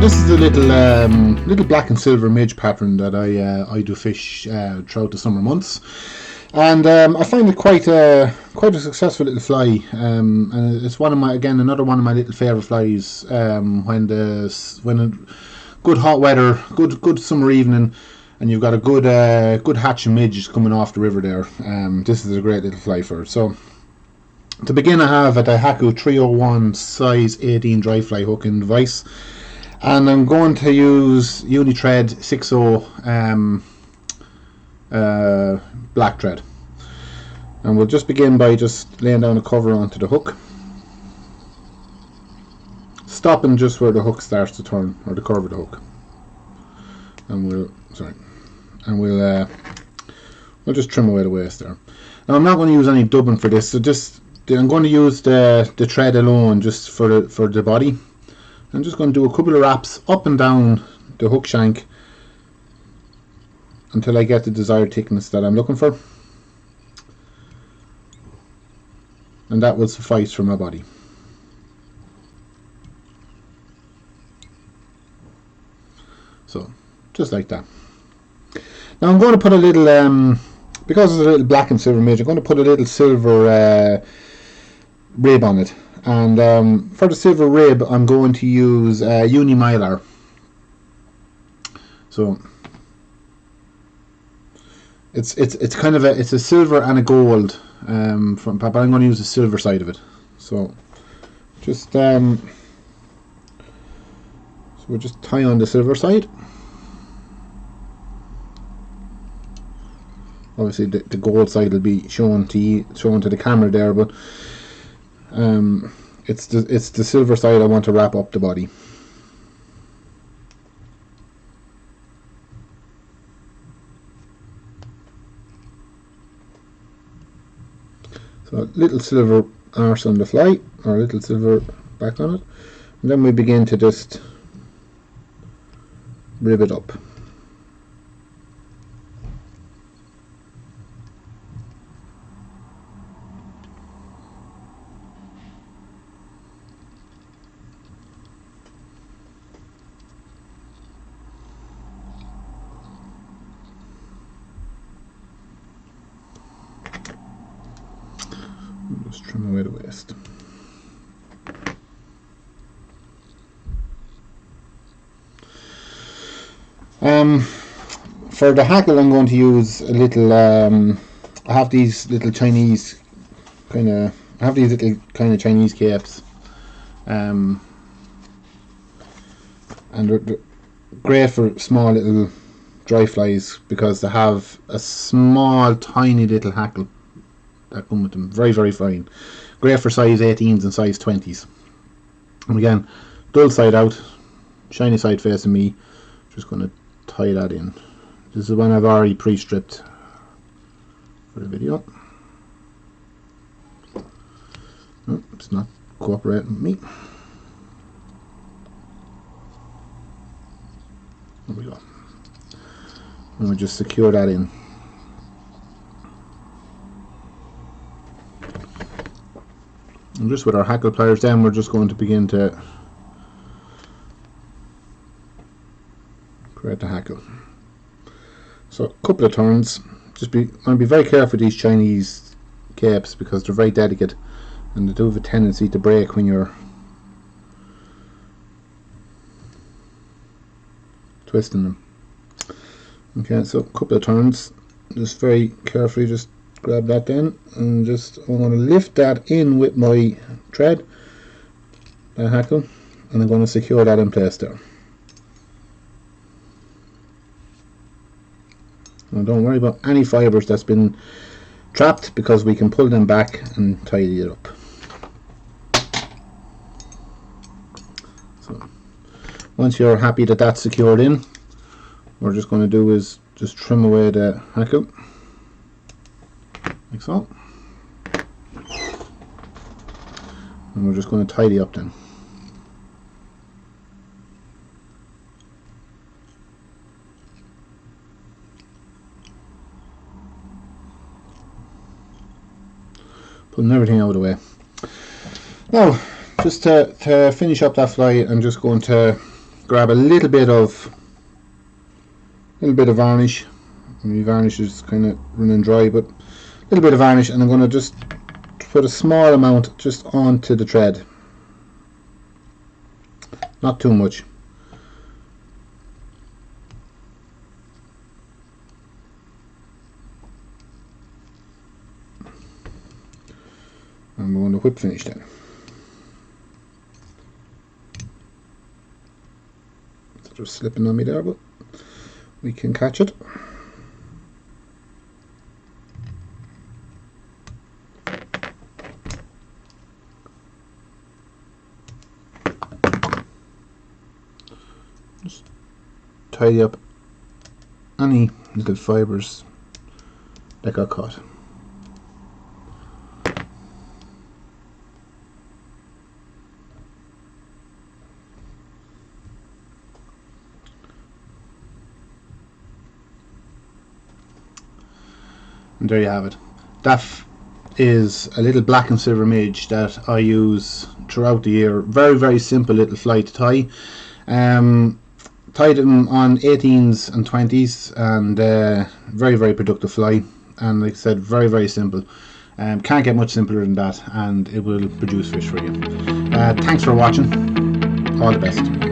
this is a little black and silver midge pattern that I do fish throughout the summer months, and I find it quite a successful little fly, and it's another one of my little favourite flies when a good hot weather, good summer evening, and you've got a good hatch of midges coming off the river there. This is a great little fly for it. So to begin, I have a Hackle 301 size 18 dry fly hook in the vise, and I'm going to use Unithread 6.0 black thread, and we'll just begin by just laying down a cover onto the hook, stopping just where the hook starts to turn, or the curve of the hook, and we'll just trim away the waste there. Now I'm not going to use any dubbing for this, so I'm going to use the thread alone just for the body. I'm just going to do a couple of wraps up and down the hook shank until I get the desired thickness that I'm looking for, and that will suffice for my body. So just like that. Now I'm going to put a little, because it's a little black and silver midge, I'm going to put a little silver rib on it. And for the silver rib, I'm going to use Uni Mylar. So it's a silver and a gold, but I'm going to use the silver side of it. So just so we'll just tie on the silver side. Obviously, the gold side will be shown to the camera there, but it's the silver side I want to wrap up the body. So little silver arse on the fly, or little silver back on it, and then we begin to just rib it up. Just trim away the waste. For the hackle, I'm going to use a little. I have these little Chinese Chinese capes, and they're great for small little dry flies because they have a small, tiny little hackle that come with them, very fine, great for size 18s and size 20s. And again, dull side out, shiny side facing me. Just going to tie that in. This is one I've already pre-stripped for the video. Oh, it's not cooperating with me. There we go. And we just secure that in. And just with our hackle pliers, then we're just going to begin to create the hackle. So a couple of turns. Want to be very careful with these Chinese capes because they're very delicate and they do have a tendency to break when you're twisting them. Okay, so a couple of turns. Just very carefully, just grab that then, and I'm going to lift that in with my thread, that hackle, and I'm going to secure that in place there. Now don't worry about any fibres that's been trapped because we can pull them back and tidy it up. So once you're happy that that's secured in, what we're just going to do is just trim away the hackle. Like so, and we're just going to tidy up then. Putting everything out of the way. Now, just to finish up that fly, I'm just going to grab a little bit of varnish. My varnish is kind of running dry, but a little bit of varnish, and I'm going to just put a small amount just onto the thread, not too much. And we're going to whip finish then. It's just slipping on me there, but we can catch it. Just tidy up any little fibres that got caught. And there you have it. That is a little black and silver midge that I use throughout the year. Very, very simple little fly to tie. Tied them on 18s and 20s, and very, very productive fly. And like I said, very, very simple. Can't get much simpler than that, and it will produce fish for you. Thanks for watching. All the best.